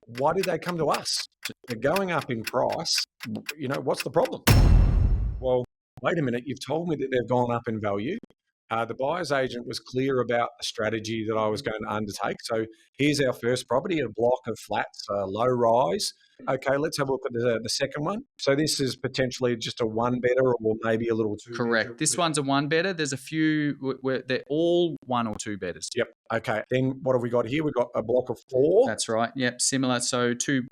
Why did they come to us? They're going up in price. What's the problem? Well, wait a minute. You've told me that they've gone up in value. The buyer's agent was clear about the strategy that I was going to undertake. So here's our first property, a block of flats, low rise. Okay, let's have a look at the second one. So this is potentially just a one bedder or maybe a little two. Correct. This one's a one bedder. There's a few where they're all one or two bedders. Yep. Okay. Then what have we got here? We've got a block of four. That's right. Yep. Similar. So two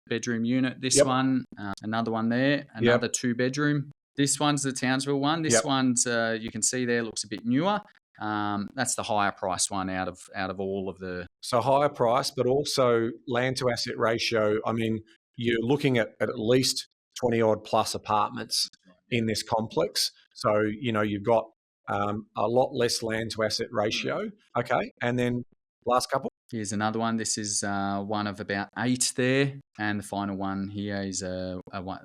bedroom unit. This Yep. one, another one there, another two bedroom. This one's the Townsville one. This one's you can see there looks a bit newer. That's the higher price one out of all of the. So higher price, but also land to asset ratio. I mean, you're looking at least 20 odd plus apartments in this complex. So, you've got a lot less land to asset ratio. Okay. And then last couple. Here's another one. This is one of about 8 there. And the final one here is a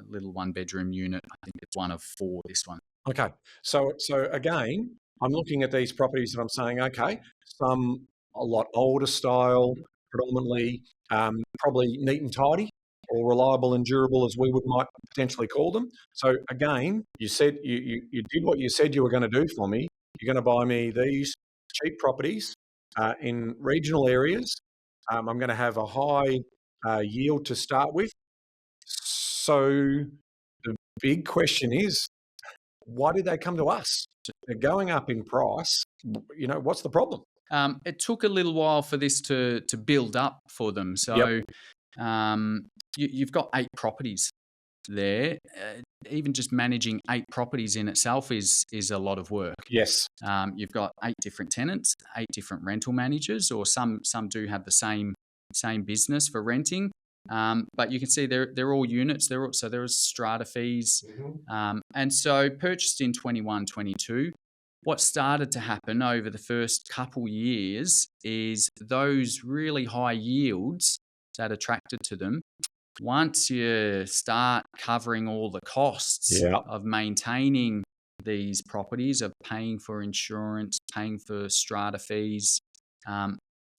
little one bedroom unit. I think it's one of 4, this one. Okay. So again, I'm looking at these properties and I'm saying, okay, some a lot older style, predominantly, probably neat and tidy or reliable and durable as we might potentially call them. So again, you said you did what you said you were going to do for me. You're going to buy me these cheap properties in regional areas. I'm going to have a high yield to start with. So the big question is, why did they come to us? They're going up in price. What's the problem? It took a little while for this to build up for them. So you've got 8 properties there. Even just managing 8 properties in itself is a lot of work. Yes. You've got 8 different tenants, 8 different rental managers, or some do have the same business for renting. But you can see they're all units. So there is strata fees. And so purchased in 21, 22, what started to happen over the first couple years is those really high yields that attracted to them. Once you start covering all the costs of maintaining these properties, of paying for insurance, paying for strata fees,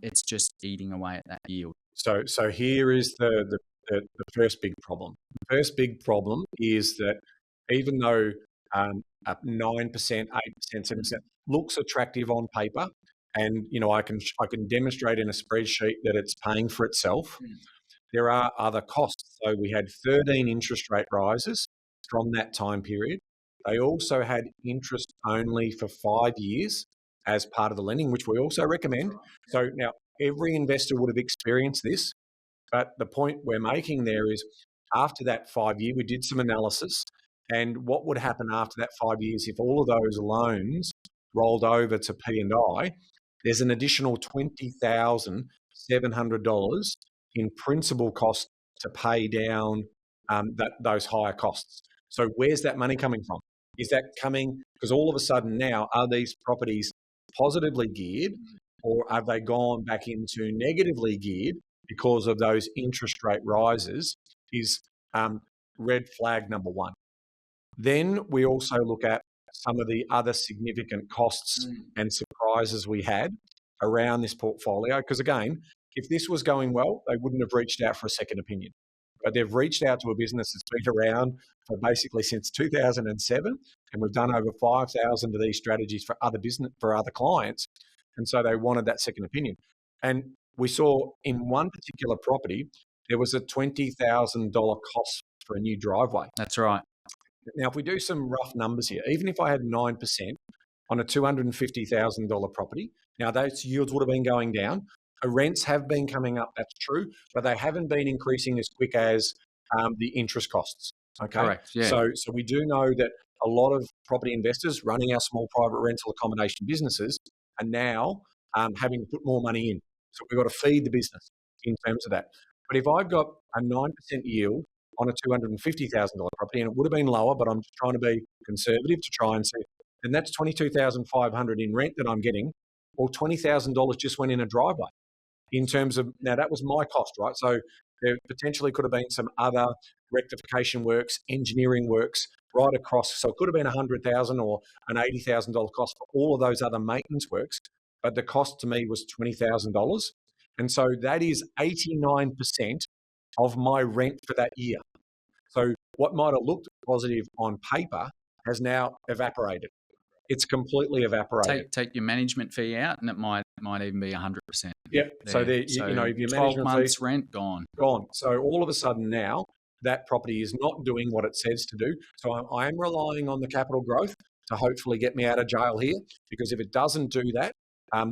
it's just eating away at that yield. So here is the first big problem. The first big problem is that even though 9%, 8%, 7% looks attractive on paper, and I can demonstrate in a spreadsheet that it's paying for itself, there are other costs. So we had 13 interest rate rises from that time period. They also had interest only for 5 years as part of the lending, which we also recommend. So now every investor would have experienced this, but the point we're making there is after that 5 year, we did some analysis, and what would happen after that 5 years if all of those loans rolled over to P&I, there's an additional $20,700 in principal cost to pay down those higher costs. So where's that money coming from? Is that coming because all of a sudden now are these properties positively geared, or have they gone back into negatively geared because of those interest rate rises? Is red flag number one. Then we also look at some of the other significant costs and surprises we had around this portfolio. Because again, if this was going well, they wouldn't have reached out for a second opinion. But they've reached out to a business that's been around for basically since 2007, and we've done over 5,000 of these strategies for other clients, and so they wanted that second opinion. And we saw in one particular property there was a $20,000 cost for a new driveway. That's right. Now, if we do some rough numbers here, even if I had 9% on a $250,000 property, now those yields would have been going down. Rents have been coming up, that's true, but they haven't been increasing as quick as the interest costs. Okay, correct. Yeah. So we do know that a lot of property investors running our small private rental accommodation businesses are now having to put more money in. So we've got to feed the business in terms of that. But if I've got a 9% yield on a $250,000 property, and it would have been lower, but I'm just trying to be conservative to try and see, and that's $22,500 in rent that I'm getting, or $20,000 just went in a driveway. In terms of, now that was my cost, right? So there potentially could have been some other rectification works, engineering works right across. So it could have been $100,000 or an $80,000 cost for all of those other maintenance works, but the cost to me was $20,000. And so that is 89% of my rent for that year. So what might have looked positive on paper has now evaporated. It's completely evaporated. Take your management fee out, and it might even be 100%. Yep. So there, you know, if your 12 management months fee rent gone. gone. So all of a sudden now that property is not doing what it says to do. So I am relying on the capital growth to hopefully get me out of jail here, because if it doesn't do that,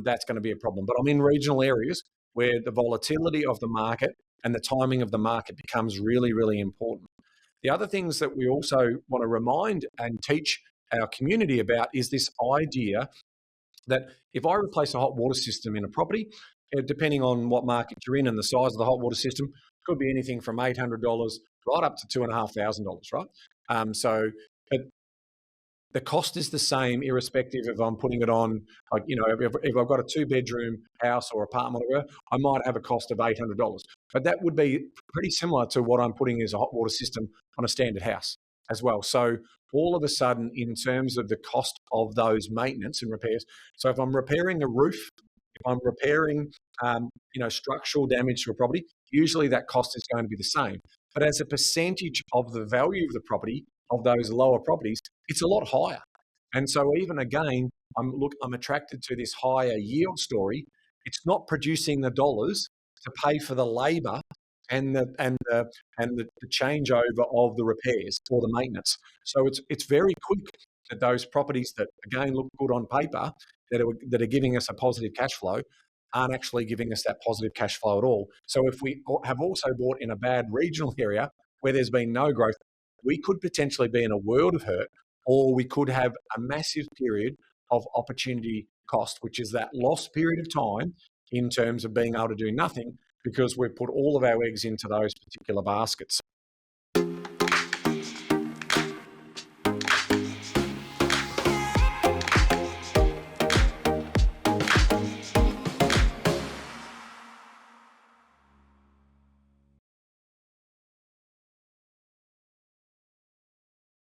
that's going to be a problem. But I'm in regional areas where the volatility of the market and the timing of the market becomes really, really important. The other things that we also want to remind and teach our community about is this idea that if I replace a hot water system in a property, depending on what market you're in and the size of the hot water system, could be anything from $800 right up to $2,500, right? So, but the cost is the same irrespective if I'm putting it on, like, you know, if I've got a 2-bedroom house or apartment or whatever, I might have a cost of $800. But that would be pretty similar to what I'm putting as a hot water system on a standard house as well. So all of a sudden, in terms of the cost of those maintenance and repairs, so if I'm repairing a roof, if I'm repairing, structural damage to a property, usually that cost is going to be the same. But as a percentage of the value of the property, of those lower properties, it's a lot higher. And so even again, I'm attracted to this higher yield story. It's not producing the dollars to pay for the labor and the changeover of the repairs or the maintenance. So it's very quick that those properties that again look good on paper, that are giving us a positive cash flow, aren't actually giving us that positive cash flow at all. So if we have also bought in a bad regional area where there's been no growth, we could potentially be in a world of hurt, or we could have a massive period of opportunity cost, which is that lost period of time in terms of being able to do nothing because we've put all of our eggs into those particular baskets.